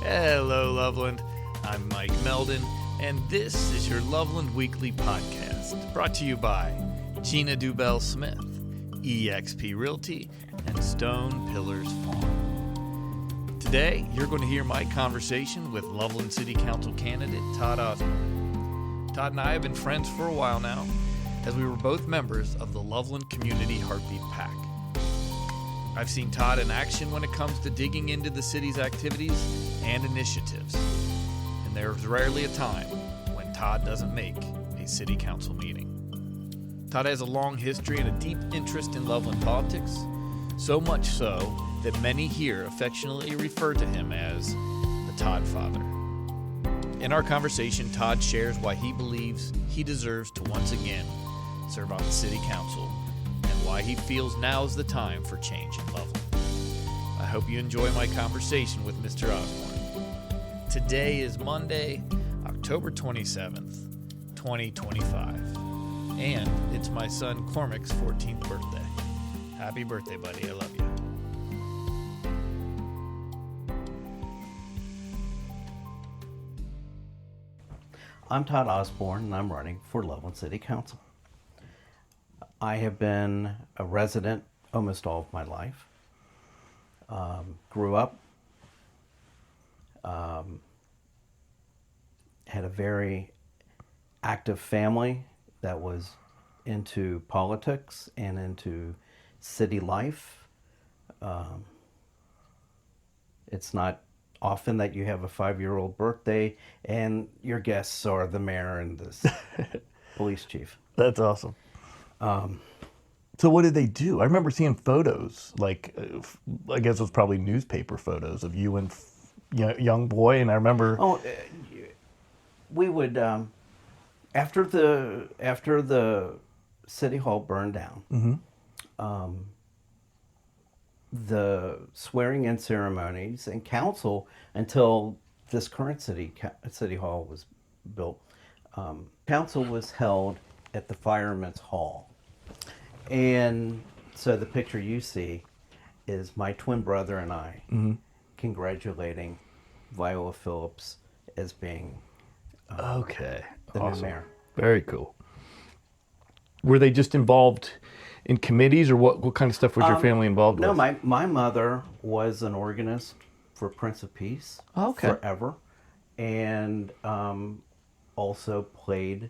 Hello, Loveland. I'm Mike Meldon, and this is your Loveland Weekly Podcast, brought to you by Gina Dubell-Smith, eXp Realty, and Stone Pillars Farm. Today, you're going to hear my conversation with Loveland City Council candidate Todd Osborne. Todd and I have been friends for a while now, as we were both members of the Loveland Community Heartbeat Pack. I've seen Todd in action when it comes to digging into the city's activities and initiatives, and there's rarely a time when Todd doesn't make a city council meeting. Todd has a long history and a deep interest in Loveland politics, so much so that many here affectionately refer to him as the Todd Father. In our conversation, Todd shares why he believes he deserves to once again serve on the city council, and why he feels now's the time for change in Loveland. I hope you enjoy my conversation with Mr. Osborne. Today is Monday, October 27th, 2025, and it's my son Cormac's 14th birthday. Happy birthday, buddy. I love you. I'm Todd Osborne, and I'm running for Loveland City Council. I have been a resident almost all of my life. Grew up, had a very active family that was into politics and into city life. It's not often that you have a 5-year-old birthday and your guests are the mayor and the police chief. That's awesome. So what did they do? I remember seeing photos, like I guess it was probably newspaper photos of you and young boy, and I remember. We would after the city hall burned down. The swearing-in ceremonies and council, until this current city hall was built, council was held at the Fireman's Hall. And so the picture you see is my twin brother and I congratulating Viola Phillips as being the new mayor. Very cool. Were they just involved in committees, or what kind of stuff was your family involved with? No, my mother was an organist for Prince of Peace forever, and also played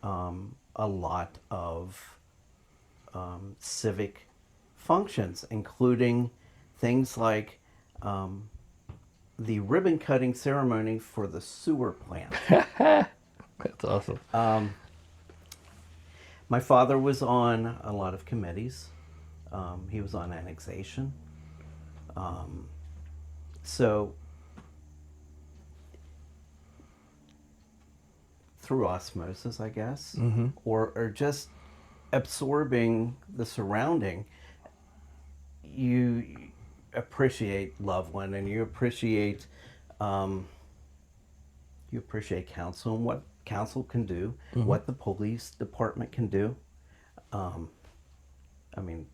a lot of civic functions, including things like the ribbon cutting ceremony for the sewer plant. That's awesome. My father was on a lot of committees. He was on annexation. So through osmosis, I guess, or just absorbing the surrounding, you appreciate Loveland, and you appreciate council and what council can do, what the police department can do. I mean,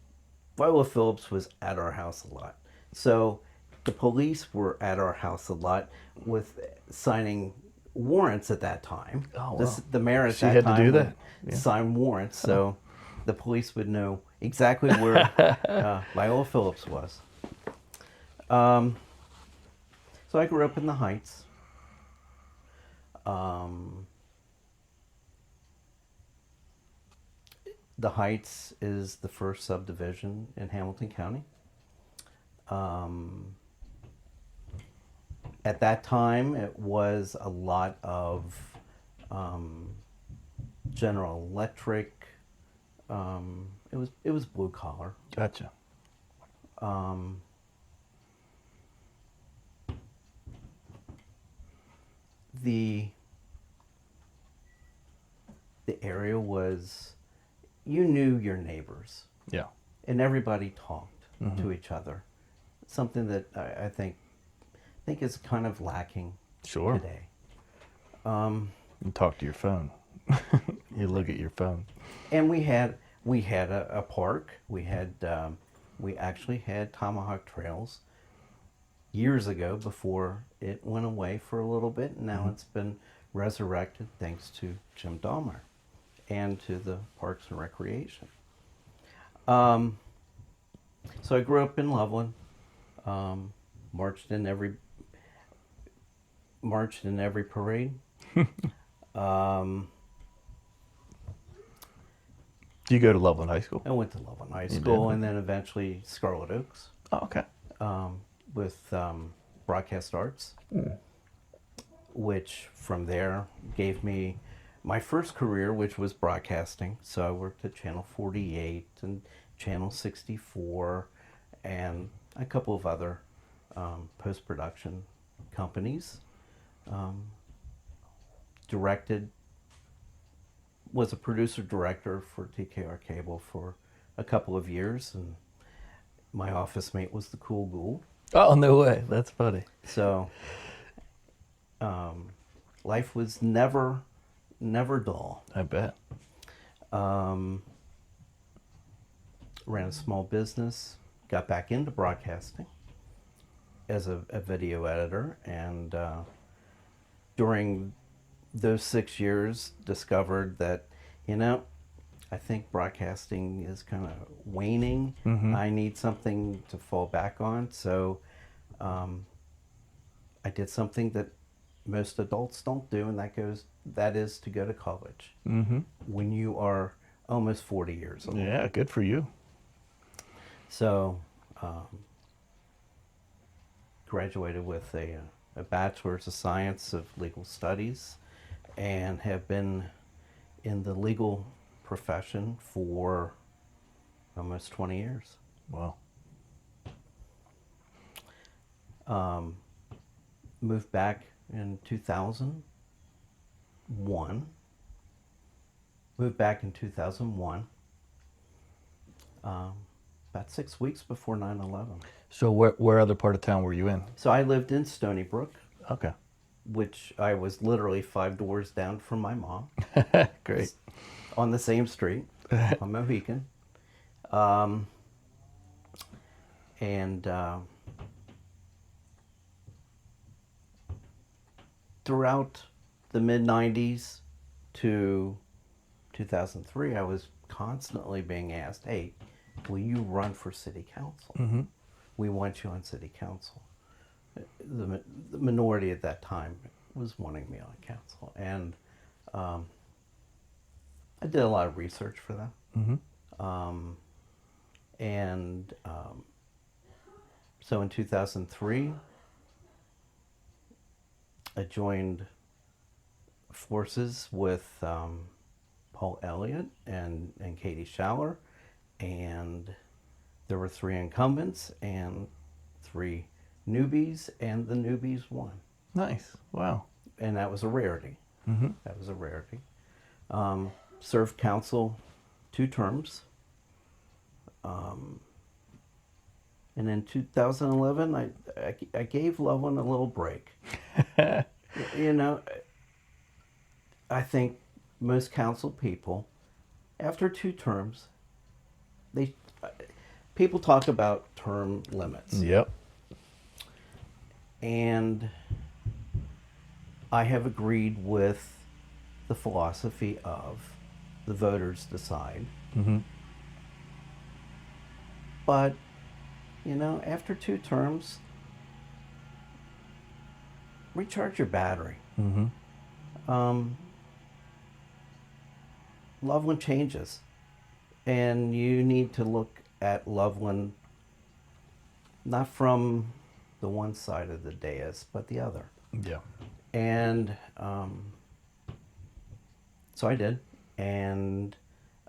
Viola Phillips was at our house a lot, so the police were at our house a lot with signing warrants at that time. Oh, wow. The mayor at she that had time to do that. Would sign warrants, so the police would know exactly where Viola Phillips was. So I grew up in the Heights. The Heights is the first subdivision in Hamilton County. At that time, it was a lot of General Electric. It was blue collar. Gotcha. The area was, you knew your neighbors. Yeah. And everybody talked to each other. Something that I think is kind of lacking today. You talk to your phone. You look at your phone. And we had a park. We actually had tomahawk trails years ago before it went away for a little bit, and now it's been resurrected thanks to Jim Dahmer and to the Parks and Recreation. So I grew up in Loveland, marched in every parade. Do you go to Loveland High School? I went to Loveland High School and then eventually Scarlet Oaks. Oh, okay. With broadcast arts, which from there gave me my first career, which was broadcasting. So I worked at Channel 48 and Channel 64 and a couple of other post-production companies. Was a producer director for TKR Cable for a couple of years, and my office mate was the cool ghoul. Oh, no way. That's funny. So life was never dull. I bet. Ran a small business, got back into broadcasting as a video editor, and during those 6 years discovered that, I think broadcasting is kind of waning. I need something to fall back on. So I did something that most adults don't do, and that is to go to college when you are almost 40 years old. Yeah, good for you. So graduated with a bachelor's of science of legal studies, and have been in the legal profession for almost 20 years. Wow. Moved back in 2001. About 6 weeks before 9/11. So where other part of town were you in? So I lived in Stony Brook, Okay. which I was literally 5 doors down from my mom. Great. On the same street, on Mohican. Throughout the mid-90s to 2003, I was constantly being asked, hey, will you run for city council? We want you on city council. The minority at that time was wanting me on council. And I did a lot of research for that. So in 2003, I joined forces with Paul Elliott and Katie Schaller, and there were 3 incumbents and 3 newbies, and the newbies won. Nice. Wow. And that was a rarity. That was a rarity. Served council 2 terms. And in 2011, I gave Loveland a little break. I think most council people, after 2 terms, people talk about term limits. Yep. And I have agreed with the philosophy of the voters decide. But, after 2 terms, recharge your battery. Loveland changes, and you need to look at Loveland not from the one side of the dais, but the other. Yeah. And so I did. And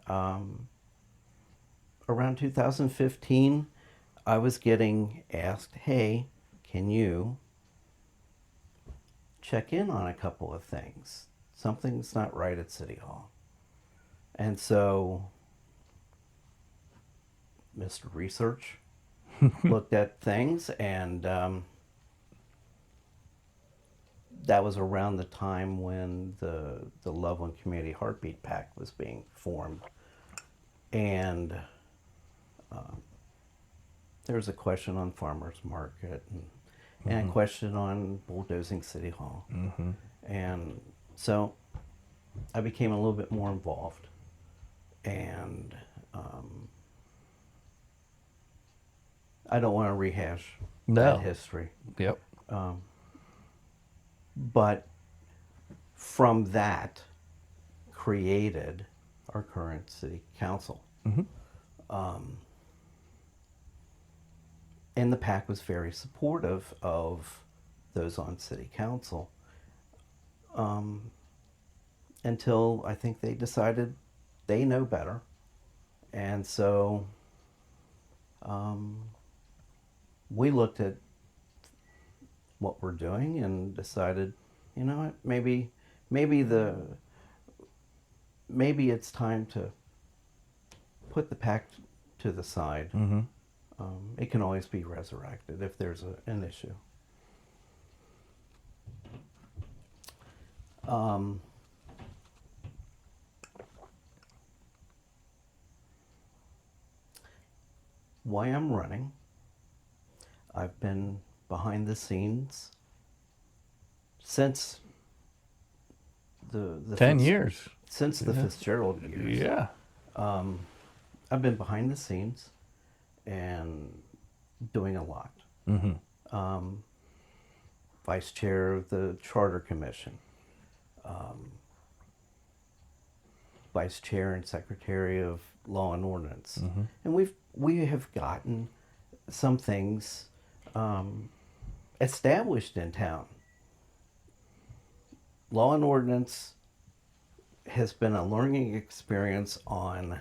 around 2015, I was getting asked, hey, can you check in on a couple of things? Something's not right at City Hall. And so, Mr. Research looked at things, and that was around the time when the Loveland Community Heartbeat Pact was being formed. And there was a question on farmers market, and I questioned on bulldozing City Hall. And so I became a little bit more involved. And I don't want to rehash that history. Yep. But from that created our current city council. And the PAC was very supportive of those on city council until I think they decided they know better. And so we looked at what we're doing and decided, you know what, maybe it's time to put the PAC to the side. It can always be resurrected if there's an issue. Why I'm running, I've been behind the scenes since the 10 years. Since the Fitzgerald years. Yeah. I've been behind the scenes and doing a lot. Vice chair of the Charter Commission, vice chair and secretary of Law and Ordinance, and we have gotten some things established in town. Law and Ordinance has been a learning experience on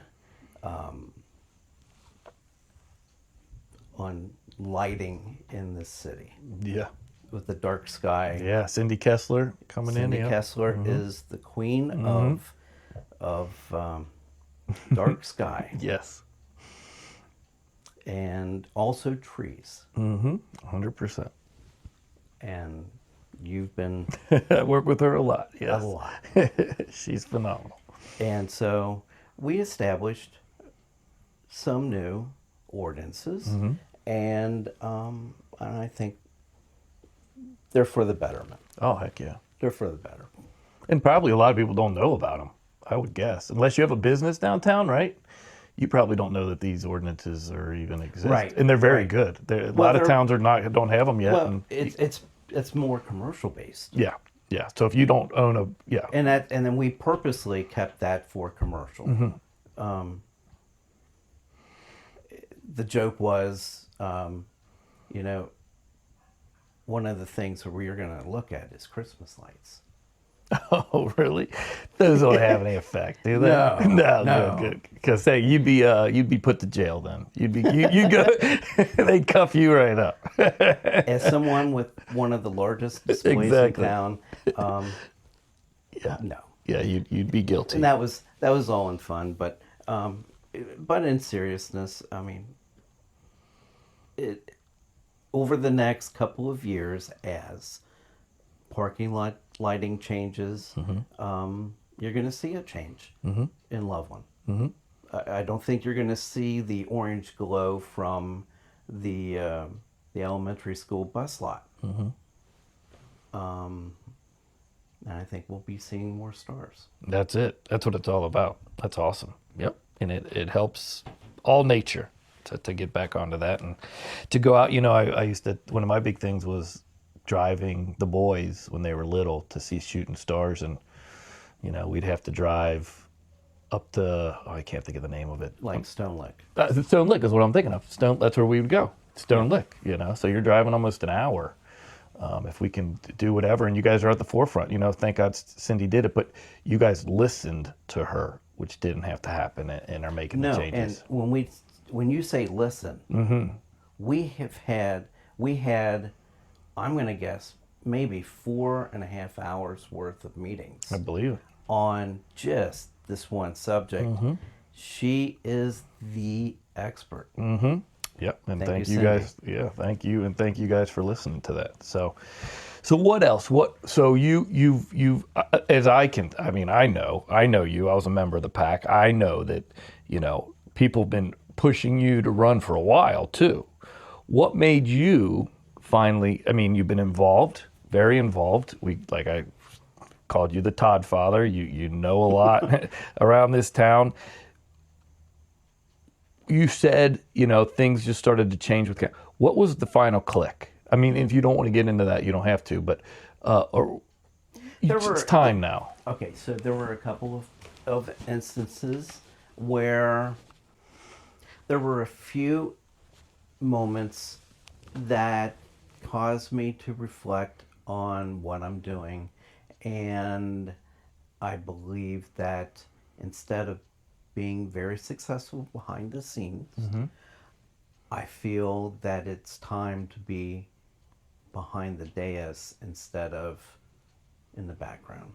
lighting in this city. Yeah. With the dark sky. Yeah, Cindy Kessler coming in. Cindy Kessler is the queen of dark sky. Yes. And also trees. 100%. And you've been... I work with her a lot, yes. A lot. She's phenomenal. And so we established some new ordinances, and I think they're for the betterment. Oh, heck yeah. They're for the better. And probably a lot of people don't know about them, I would guess. Unless you have a business downtown, right? You probably don't know that these ordinances are even exist. Right. And they're very good. A lot of towns don't have them yet. Well, and it's more commercial based. Yeah. Yeah. So if you don't own and then we purposely kept that for commercial. The joke was, one of the things that we're going to look at is Christmas lights. Oh, really? Those don't have any effect, do they? No. Good. Because hey, you'd be put to jail then. You go. They'd cuff you right up. As someone with one of the largest displays in town, yeah, no. Yeah, you'd be guilty. And that was all in fun, but in seriousness, I mean, over the next couple of years, as parking lot lighting changes, you're going to see a change in Loveland. I don't think you're going to see the orange glow from the elementary school bus lot. And I think we'll be seeing more stars. That's it. That's what it's all about. That's awesome. Yep. And it helps all nature to get back onto that and to go out. I used to, one of my big things was driving the boys when they were little to see shooting stars, and we'd have to drive up to I can't think of the name of it, like Stone Lick. Stone Lick is what I'm thinking of. That's where we would go. Stone Lick, so you're driving almost an hour. If we can do whatever, and you guys are at the forefront, thank God Cindy did it, but you guys listened to her, which didn't have to happen, and are making the changes. And when you say listen, we had, I'm going to guess, maybe 4.5 hours worth of meetings. I believe it. On just this one subject. She is the expert. Yep, and thank you guys. Yeah, thank you, and thank you guys for listening to that. So what else? So you've as I know you. I was a member of the PAC. I know that people have been pushing you to run for a while too. What made you finally, I mean, you've been involved, very involved. I called you the Todd father. You know a lot around this town. You said, things just started to change with what was the final click? I mean, if you don't want to get into that, you don't have to, but it's time now. Okay, so there were a couple of instances where there were a few moments that caused me to reflect on what I'm doing, and I believe that instead of being very successful behind the scenes, I feel that it's time to be behind the dais instead of in the background.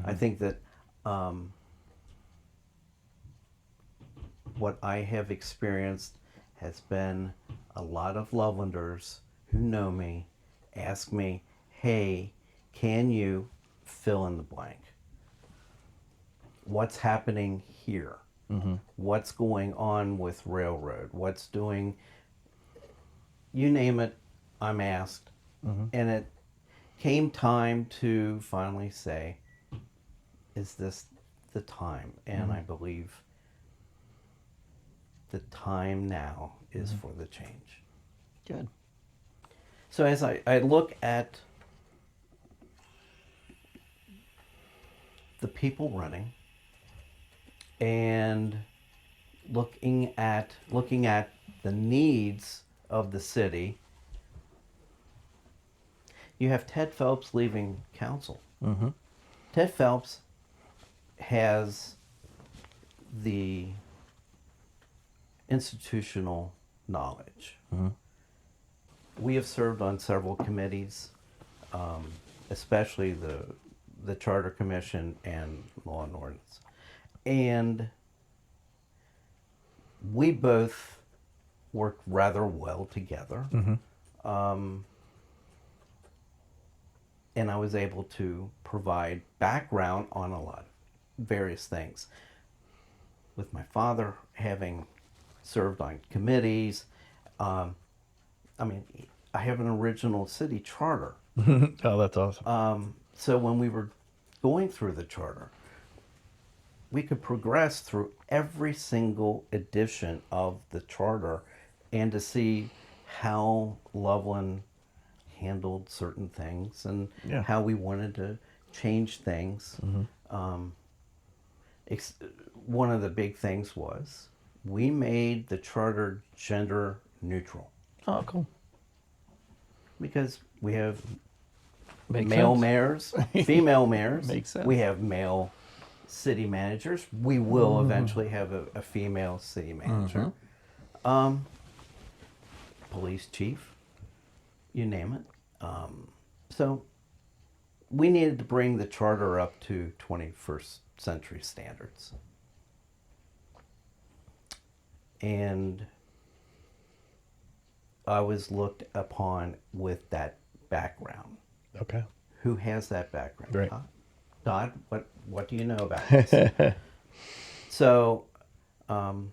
I think that what I have experienced has been a lot of Lovelanders who know me ask me, hey, can you fill in the blank? What's happening here? What's going on with railroad? What's doing, you name it, I'm asked. And it came time to finally say, is this the time? And I believe the time now is for the change. Good. So as I look at the people running and looking at the needs of the city, you have Ted Phelps leaving council. Ted Phelps has the institutional knowledge. We have served on several committees, especially the Charter Commission and Law and Ordinance. And we both worked rather well together. And I was able to provide background on a lot of various things. With my father having served on committees, I have an original city charter. Oh, that's awesome. So when we were going through the charter, we could progress through every single edition of the charter and to see how Loveland handled certain things and how we wanted to change things. One of the big things was we made the charter gender neutral. Oh, cool. Because we have Makes male sense. mayors, female mayors. Makes sense. We have male city managers. We will eventually have a female city manager. Police chief, you name it. So we needed to bring the charter up to 21st century standards. And I was looked upon with that background. Okay. Who has that background? Right. Todd, what do you know about this? So, and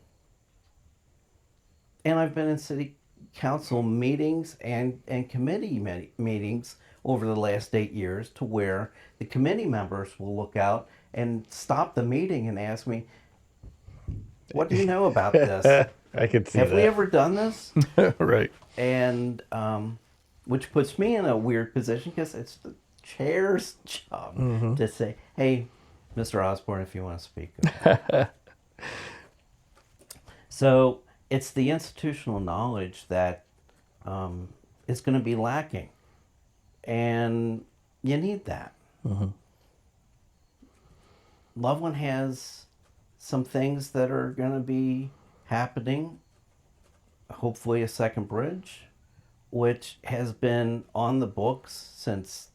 I've been in city council meetings and committee meetings over the last 8 years to where the committee members will look out and stop the meeting and ask me, what do you know about this? I could see that. Have we ever done this? Right. And which puts me in a weird position because it's the chair's job to say, hey, Mr. Osborne, if you want to speak. So it's the institutional knowledge that is going to be lacking. And you need that. Loveland has some things that are going to be happening. Hopefully a second bridge, which has been on the books since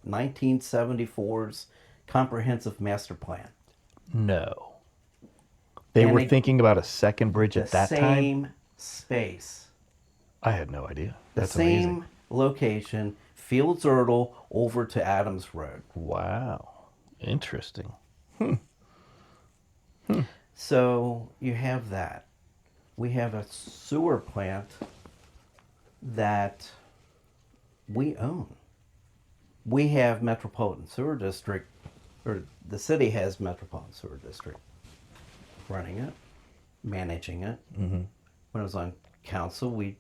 1974's comprehensive master plan. No. They were thinking about a second bridge at that time? The same space. I had no idea. That's the same amazing. location, Fields Erdel over to Adams Road. Wow. Interesting. So you have that. We have a sewer plant that we own. We have Metropolitan Sewer District, or the city has Metropolitan Sewer District running it, managing it. Mm-hmm. When I was on council, we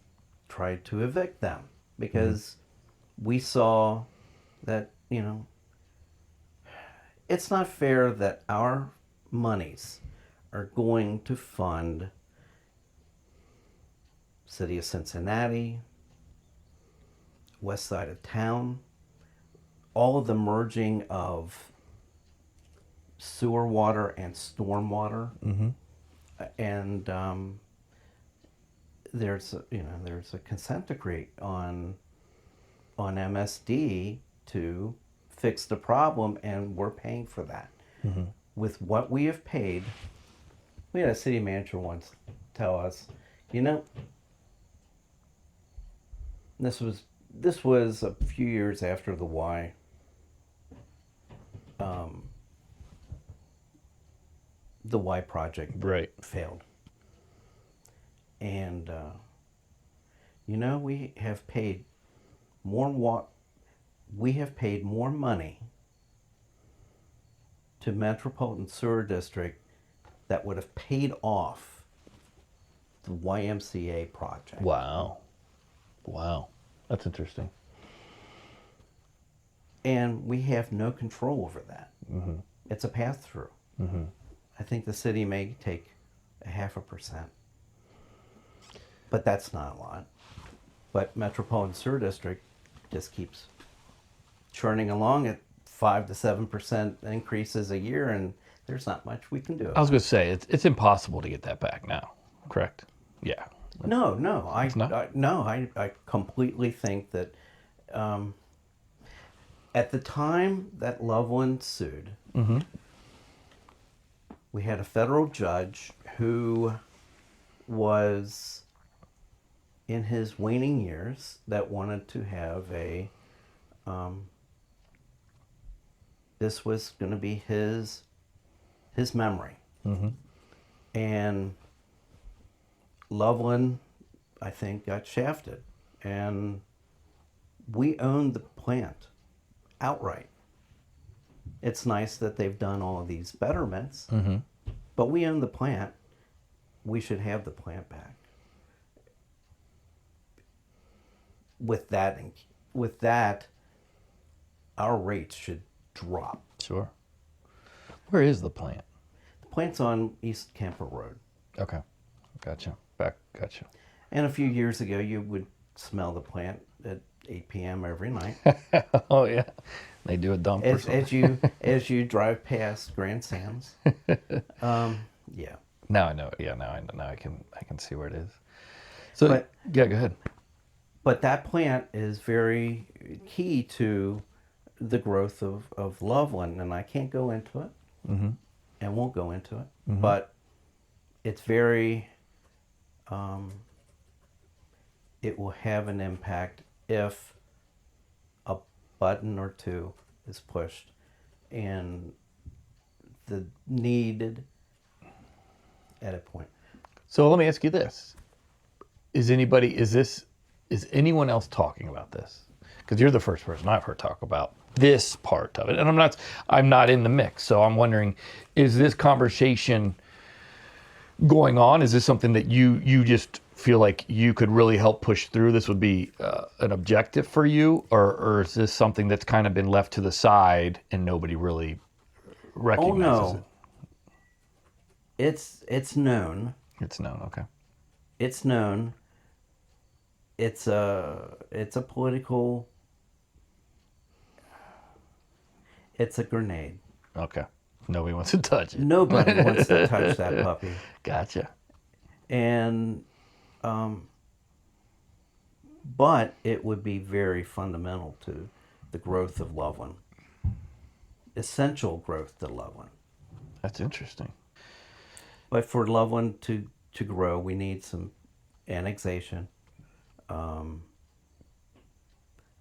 tried to evict them because we saw that, it's not fair that our monies are going to fund City of Cincinnati, west side of town, all of the merging of sewer water and storm water. Mm-hmm. And there's a consent decree on MSD to fix the problem, and we're paying for that. Mm-hmm. With what we have paid, we had a city manager once tell us, this was a few years after the Y project failed. And, we have paid more money to Metropolitan Sewer District that would have paid off the YMCA project. Wow. That's interesting. And we have no control over that. Mm-hmm. It's a pass-through. Mm-hmm. I think the city may take 0.5%. But that's not a lot. But Metropolitan Sewer District just keeps churning along at 5 to 7% increases a year, and there's not much we can do. I was going to say, it's impossible to get that back now, correct? Yeah. No, I completely think that at the time that Loveland sued, mm-hmm. we had a federal judge who was in his waning years that wanted to have this was going to be his memory. Mm-hmm. And Loveland, I think, got shafted. And we owned the plant outright. It's nice that they've done all of these betterments, mm-hmm. but we own the plant. We should have the plant back. With that, our rates should drop. Sure. Where is the plant? The plant's on East Camper Road. Okay. Gotcha. Gotcha. And a few years ago, you would smell the plant at 8 p.m. every night. Oh, yeah. They do a dump or something. As you drive past Grand Sam's. Yeah. Now I know. Yeah, now I can see where it is. So, yeah, go ahead. But that plant is very key to the growth of Loveland, and I can't go into it, mm-hmm. and won't go into it, mm-hmm. but it's very, it will have an impact if a button or two is pushed, and the needed at a point. So let me ask you this: Is anyone else talking about this? Because you're the first person I've heard talk about this part of it, and I'm not in the mix. So I'm wondering, is this conversation going on? Is this something that you just feel like you could really help push through? This would be an objective for you, or is this something that's kind of been left to the side and nobody really recognizes it? It's known. It's known. Okay. It's known. It's a political. It's a grenade. Okay. Nobody wants to touch it. Nobody wants to touch that puppy. Gotcha. And, but it would be very fundamental to the growth of Loveland. Essential growth to Loveland. That's interesting. But for Loveland to grow, we need some annexation. I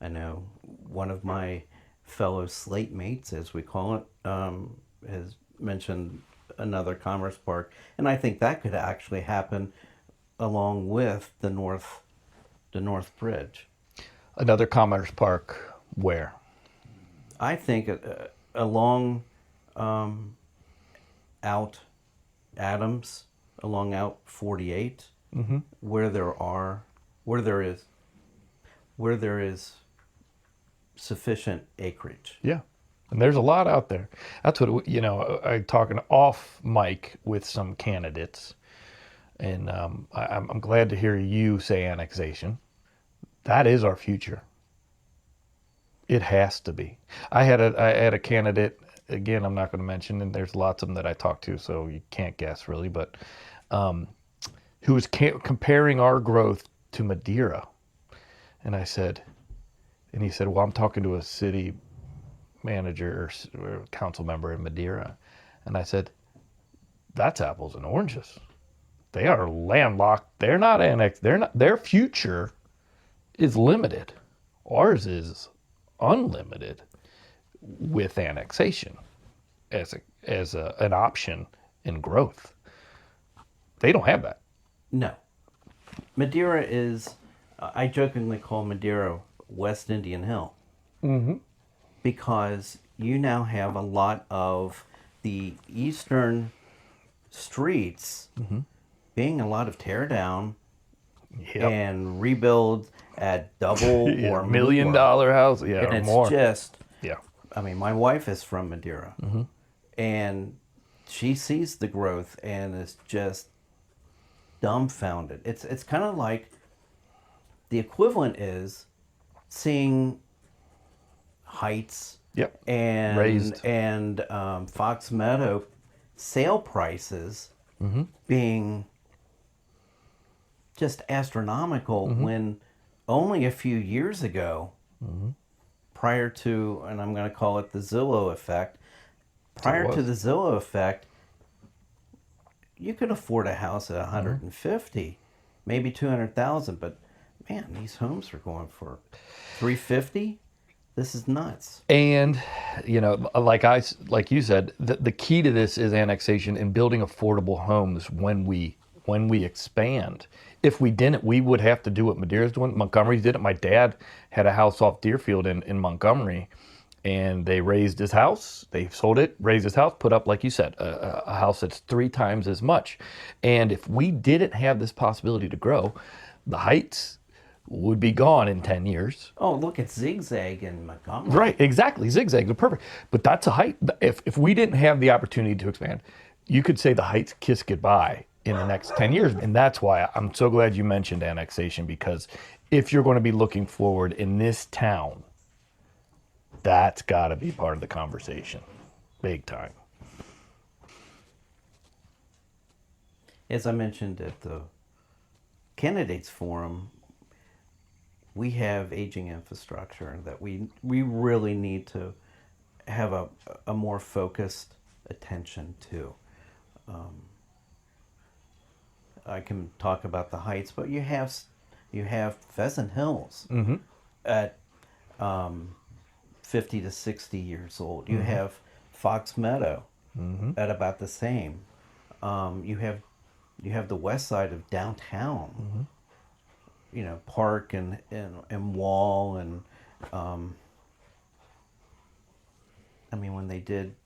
know one of my fellow slate mates, as we call it, has mentioned another commerce park, and I think that could actually happen along with the North Bridge. Another Commerce Park where? I think along out Adams, along out 48, where there is sufficient acreage. Yeah. And there's a lot out there. That's what, I'm talking off mic with some candidates. And I'm glad to hear you say annexation. That is our future. It has to be. I had a candidate, again, I'm not going to mention, and there's lots of them that I talked to, so you can't guess really, but who was comparing our growth to Madeira. And he said, well, I'm talking to a city manager or council member in Madeira. And I said, that's apples and oranges. They are landlocked. They're not annexed. Their future is limited. Ours is unlimited with annexation as an option in growth. They don't have that. No. Madeira is, I jokingly call Madeira West Indian Hill. Mm-hmm. Because you now have a lot of the eastern streets being a lot of tear down and rebuild at double or $1 million house, and and or it's more. just, I mean, my wife is from Madeira, and she sees the growth and is just dumbfounded. It's kind of like the equivalent is seeing Heights and Raised. and Fox Meadow sale prices being just astronomical when only a few years ago, prior to, and I'm going to call it the Zillow effect, prior to the Zillow effect, you could afford a house at 150, maybe 200,000, but man, these homes are going for 350. This is nuts. And, like you said, the key to this is annexation and building affordable homes when we expand. If we didn't, we would have to do what Madeira's doing. Montgomery did it. My dad had a house off Deerfield in Montgomery, and they raised his house. They sold it, raised his house, put up, like you said, a house that's 3 times as much. And if we didn't have this possibility to grow, the Heights would be gone in 10 years. Oh, look at Zigzag in Montgomery. Right, exactly. Zigzag, the perfect. But that's a Height. If we didn't have the opportunity to expand, you could say the Heights kiss goodbye in the next 10 years. And that's why I'm so glad you mentioned annexation, because if you're going to be looking forward in this town, that's got to be part of the conversation. Big time. As I mentioned at the Candidates Forum, we have aging infrastructure that we really need to have a more focused attention to. I can talk about the Heights, but you have Pheasant Hills at 50 to 60 years old. You have Fox Meadow at about the same. You have the west side of downtown. Park and Wall and when they did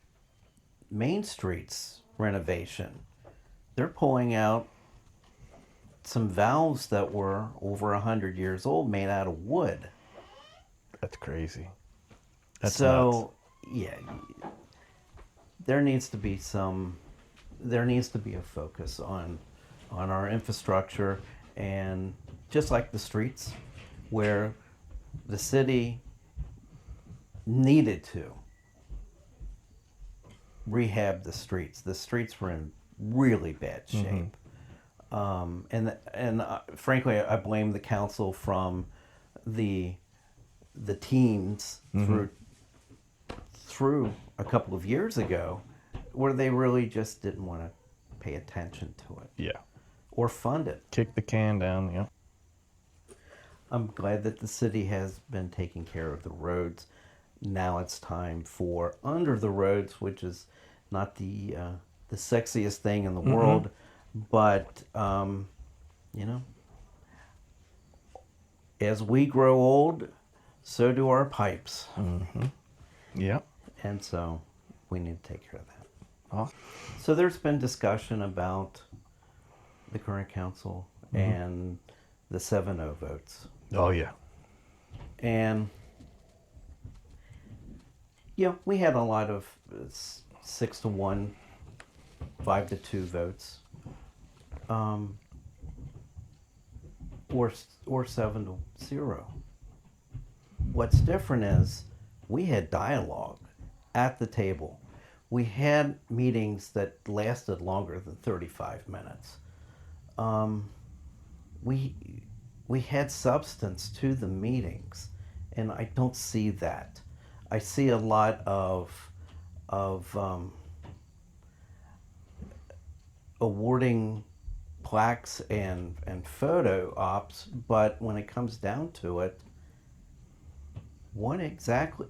Main Street's renovation, they're pulling out some valves that were over 100 years old, made out of wood. That's crazy. That's so nuts. Yeah, there needs to be a focus on our infrastructure, and just like the streets, where the city needed to rehab the streets. The streets were in really bad shape. Frankly, I blame the council from the teens through a couple of years ago, where they really just didn't want to pay attention to it. Yeah. Or fund it. Kick the can down, yeah. I'm glad that the city has been taking care of the roads. Now it's time for under the roads, which is not the sexiest thing in the world, but as we grow old, so do our pipes. Yeah. And so we need to take care of that. Oh. So there's been discussion about the current council and the 7-0 votes. Oh, yeah. And, we had a lot of 6-1, 5-2 votes, or 7-0. What's different is we had dialogue at the table. We had meetings that lasted longer than 35 minutes. We had substance to the meetings, and I don't see that. I see a lot of awarding plaques and photo ops, but when it comes down to it, what exactly?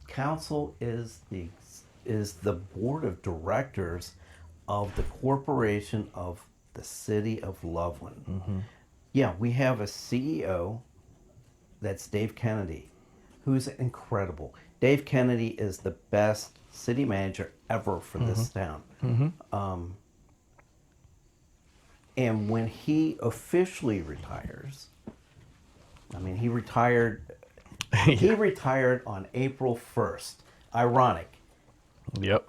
Council is the board of directors of the corporation of the city of Loveland. Yeah, we have a CEO, that's Dave Kennedy, who's incredible. Dave Kennedy is the best city manager ever for this town. And when he officially retires, he retired. He retired on April 1st. Ironic. Yep.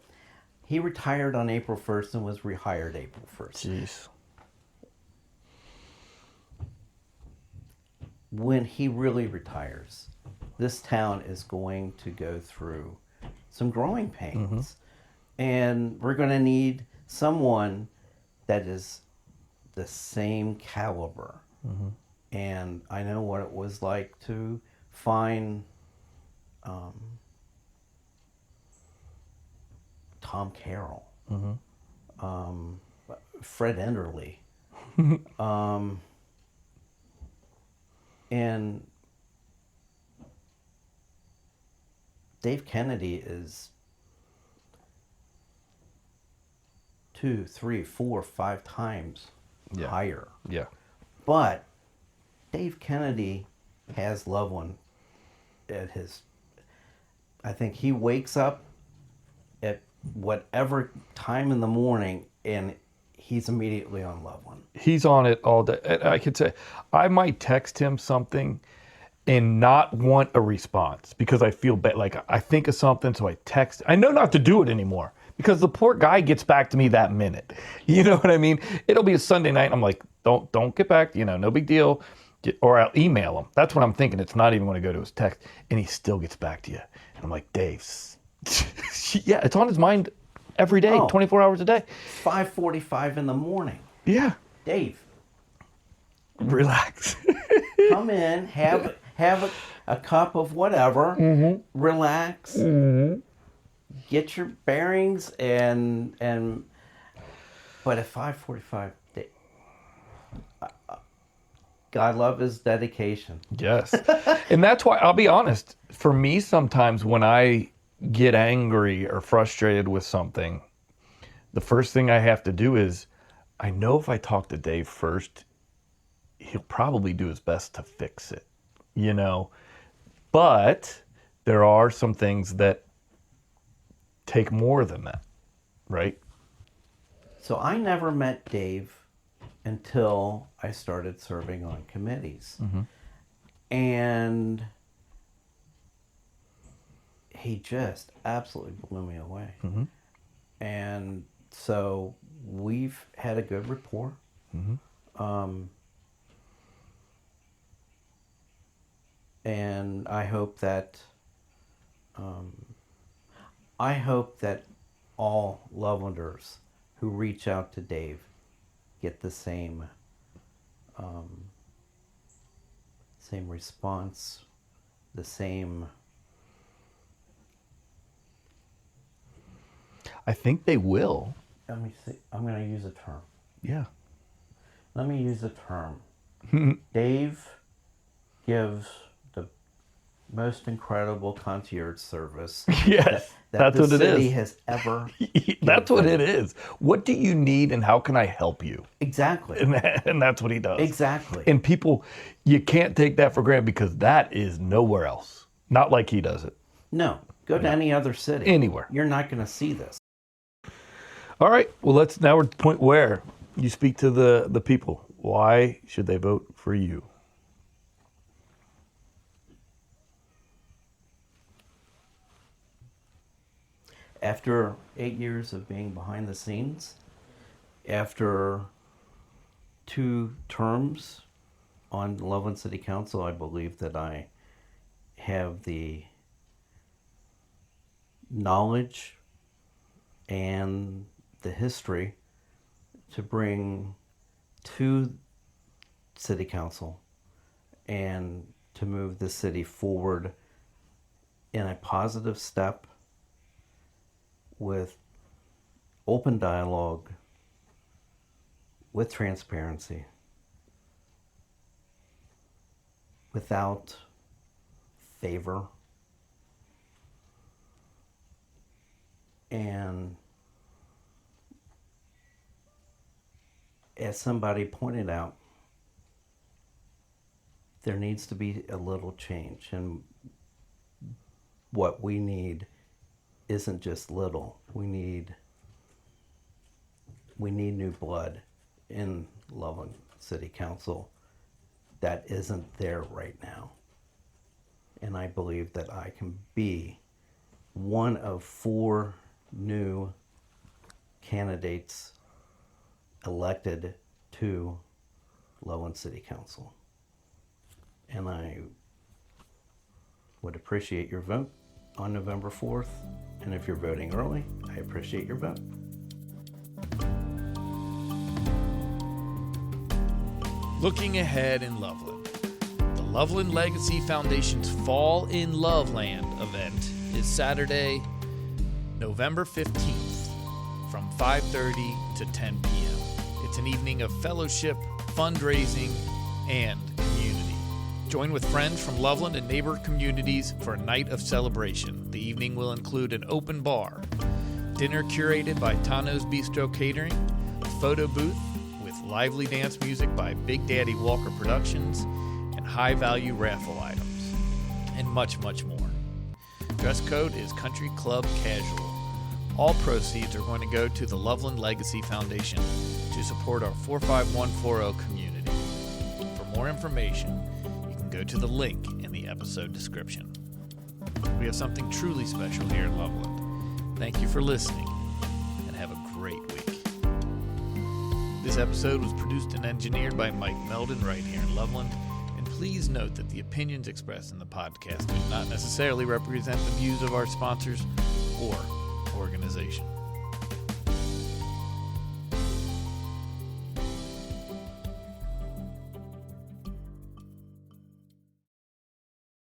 He retired on April 1st and was rehired April 1st. Jeez. When he really retires, this town is going to go through some growing pains. And we're going to need someone that is the same caliber. And I know what it was like to find Tom Carroll, Fred Enderly, and Dave Kennedy is 2, 3, 4, 5 times higher. Yeah. But Dave Kennedy has Loveland at his, I think he wakes up at whatever time in the morning and he's immediately on Loveland. He's on it all day. And I could say, I might text him something and not want a response because I feel bad. Like I think of something, so I text. I know not to do it anymore because the poor guy gets back to me that minute. You know what I mean? It'll be a Sunday night. And I'm like, don't get back. No big deal. Or I'll email him. That's what I'm thinking. It's not even going to go to his text. And he still gets back to you. And I'm like, Dave, yeah, it's on his mind every day, 24 hours a day. 5:45 in the morning. Yeah. Dave. Relax. Come in, have a cup of whatever, relax, get your bearings, and but at 5:45, God love his dedication. Yes. And that's why, I'll be honest, for me sometimes when I get angry or frustrated with something, the first thing I have to do is, I know if I talk to Dave first, he'll probably do his best to fix it, But there are some things that take more than that, right? So I never met Dave until I started serving on committees. And he just absolutely blew me away. And so we've had a good rapport. And I hope that all Lovelanders who reach out to Dave get the same response, the same. I think they will. Let me see. I'm going to use a term. Yeah. Let me use a term. Dave gives most incredible concierge service Yes, that that's the what it city is. has ever. That's what it is. What do you need and how can I help you? Exactly. And that's what he does. Exactly. And people, you can't take that for granted because that is nowhere else. Not like he does it. No, go to any other city. Anywhere. You're not going to see this. All right. Well, now we're at the point where you speak to the people. Why should they vote for you? After 8 years of being behind the scenes, after 2 terms on Loveland City Council, I believe that I have the knowledge and the history to bring to City Council and to move the city forward in a positive step with open dialogue, with transparency, without favor, and as somebody pointed out, there needs to be a little change, and what we need isn't just little. We need new blood in Loveland City Council that isn't there right now. And I believe that I can be one of 4 new candidates elected to Loveland City Council. And I would appreciate your vote on November 4th. And if you're voting early, I appreciate your vote. Looking ahead in Loveland. The Loveland Legacy Foundation's Fall in Loveland event is Saturday, November 15th from 5:30 to 10 p.m. It's an evening of fellowship, fundraising, and community. Join with friends from Loveland and neighbor communities for a night of celebration. The evening will include an open bar, dinner curated by Tano's Bistro Catering, a photo booth with lively dance music by Big Daddy Walker Productions, and high-value raffle items, and much, much more. Dress code is Country Club Casual. All proceeds are going to go to the Loveland Legacy Foundation to support our 45140 community. For more information, go to the link in the episode description. We have something truly special here in Loveland. Thank you for listening, and have a great week. This episode was produced and engineered by Mike Meldon right here in Loveland, and please note that the opinions expressed in the podcast do not necessarily represent the views of our sponsors or organization.